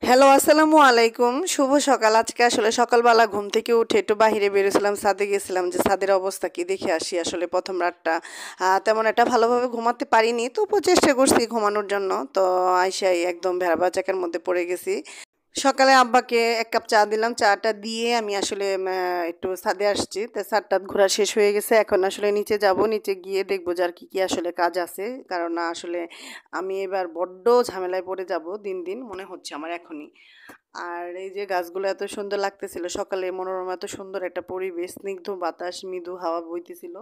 Hello, আসসালামু আলাইকুম। শুভ সকাল। আজকে আসলে সকালবেলা ঘুম থেকে উঠে একটু বাহিরে বেরিয়েছিলাম, ছাদে গেছিলাম যে ছাদের অবস্থা কি দেখে আসি। আসলে প্রথম রাতটা তেমন একটা ভালোভাবে ঘুমাতে পারিনি, তবুও চেষ্টা করছি ঘুমানোর জন্য। তো আইসাই একদম ভেড়া ভাজাকের মধ্যে পড়ে গেছি। সকালে আব্বাকে ১ কাপ চা দিলাম। চাটা দিয়ে আমি আসলে একটু ছাদে আসছি। তো ছাদ-টাদ ঘোরা শেষ হয়ে গেছে। এখন আসলে নিচে যাব। নিচে গিয়ে দেখব যে আর কি আসলে কাজ আছে। কারণ আসলে আমি এবার বড্ড ঝামেলায় পড়ে যাব দিন, দিন মনে হচ্ছে আমার এখনই। আর এই যে গাছগুলো এত সুন্দর লাগতেছিল সকালে, মনোরম এত সুন্দর একটা পরিবেশ, স্নিগ্ধ বাতাস, মৃদু হাওয়া বইতেছিল।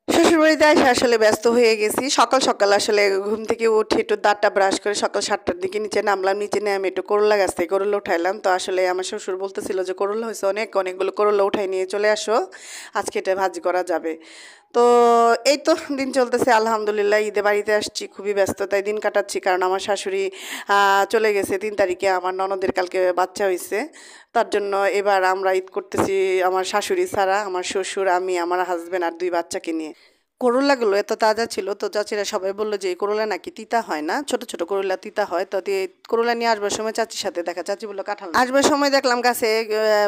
শ্বশুরবাড়িতে এসে আসলে ব্যস্ত হয়ে গেছি। সকাল, সকাল আসলে ঘুম থেকে উঠে একটু দাঁতটা ব্রাশ করে সকাল ৭টার দিকে নিচে নামলাম। নিচে নেমে আমি একটু করলা গাছ থেকে করলা উঠাইলাম। তো আসলে আমার শ্বশুর বলতেছিল যে, "করলা হইছে অনেকগুলো করলা উঠাই নিয়ে চলে আসো। আজকে এটা ভাজি করা যাবে।" তো এই তো দিন চলতেছে আলহামদুলিল্লাহ। ঈদে বাড়িতে আসছি, খুবই ব্যস্ততায় দিন কাটাচ্ছি। কারণ আমার শাশুড়ি চলে গেছে ৩ তারিখে। আমার ননদের কালকে বাচ্চা হইছে। তার জন্য এবার আমরা ঈদ করতেছি আমার শাশুড়ি ছাড়া, আমার শ্বশুর, আমি, আমার হাসব্যান্ড আর ২ বাচ্চাকে নিয়ে। করলাগুলো এত তাজা ছিল, তো চাচিরা সবাই বলল যে এই করলা নাকি তিতা হয় না, ছোট ছোট করলা তিতা হয়। তো করলা নিয়ে আসবার সময় চাচির সাথে দেখা, চাচি বললো কাঁঠাল আসবার সময় দেখলাম গাছে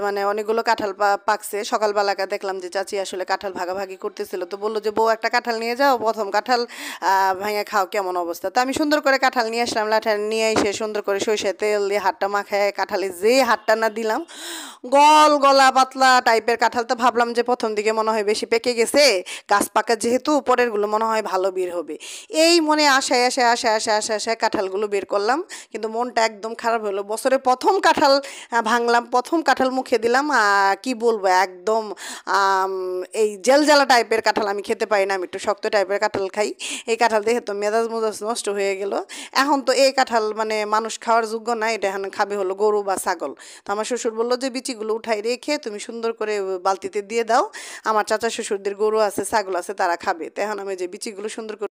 মানে অনেকগুলো কাঁঠাল পাকছে। সকালবেলাকা দেখলাম যে চাচি আসলে কাঁঠাল ভাগাভাগি করতেছিল। তো বললো যে বউ একটা কাঁঠাল নিয়ে যাও, প্রথম কাঁঠাল ভেঙে খাও, কেমন অবস্থা। তো আমি সুন্দর করে কাঁঠাল নিয়ে আসলাম। লাঠাল নিয়ে এসে সুন্দর করে সরিষার তেল দিয়ে হাতটা মাখায় কাঁঠালে যে হাতটা না দিলাম, গলা পাতলা টাইপের কাঁঠাল। তো ভাবলাম যে প্রথম দিকে মনে হয় বেশি পেকে গেছে, গাছ পাকা যেহেতু পরেরগুলো মনে হয় ভালো বের হবে। এই মনে আশায় কাঁঠালগুলো বের করলাম। কিন্তু মনটা একদম খারাপ হলো। বছরে প্রথম কাঁঠাল ভাঙলাম, প্রথম কাঁঠাল মুখে দিলাম। কি বলবো, একদম আম, এই জেলজালা টাইপের কাঁঠাল আমি খেতে পারি না, আমি একটু শক্ত টাইপের কাঁঠাল খাই। এই কাঁঠাল দেখে তো মেজাজ মুজাজ নষ্ট হয়ে গেল। এখন তো এই কাঁঠাল মানে মানুষ খাওয়ার যোগ্য না, এটা এখন খাবে হলো গরু বা ছাগল। তো আমার শ্বশুর বললো যে বিচিগুলো উঠাই রেখে তুমি সুন্দর করে বালতিতে দিয়ে দাও, আমার চাচা শ্বশুরদের গরু আছে ছাগল আছে, তারা খাবে। তো এখন আমি যে বিচিগুলো সুন্দর করে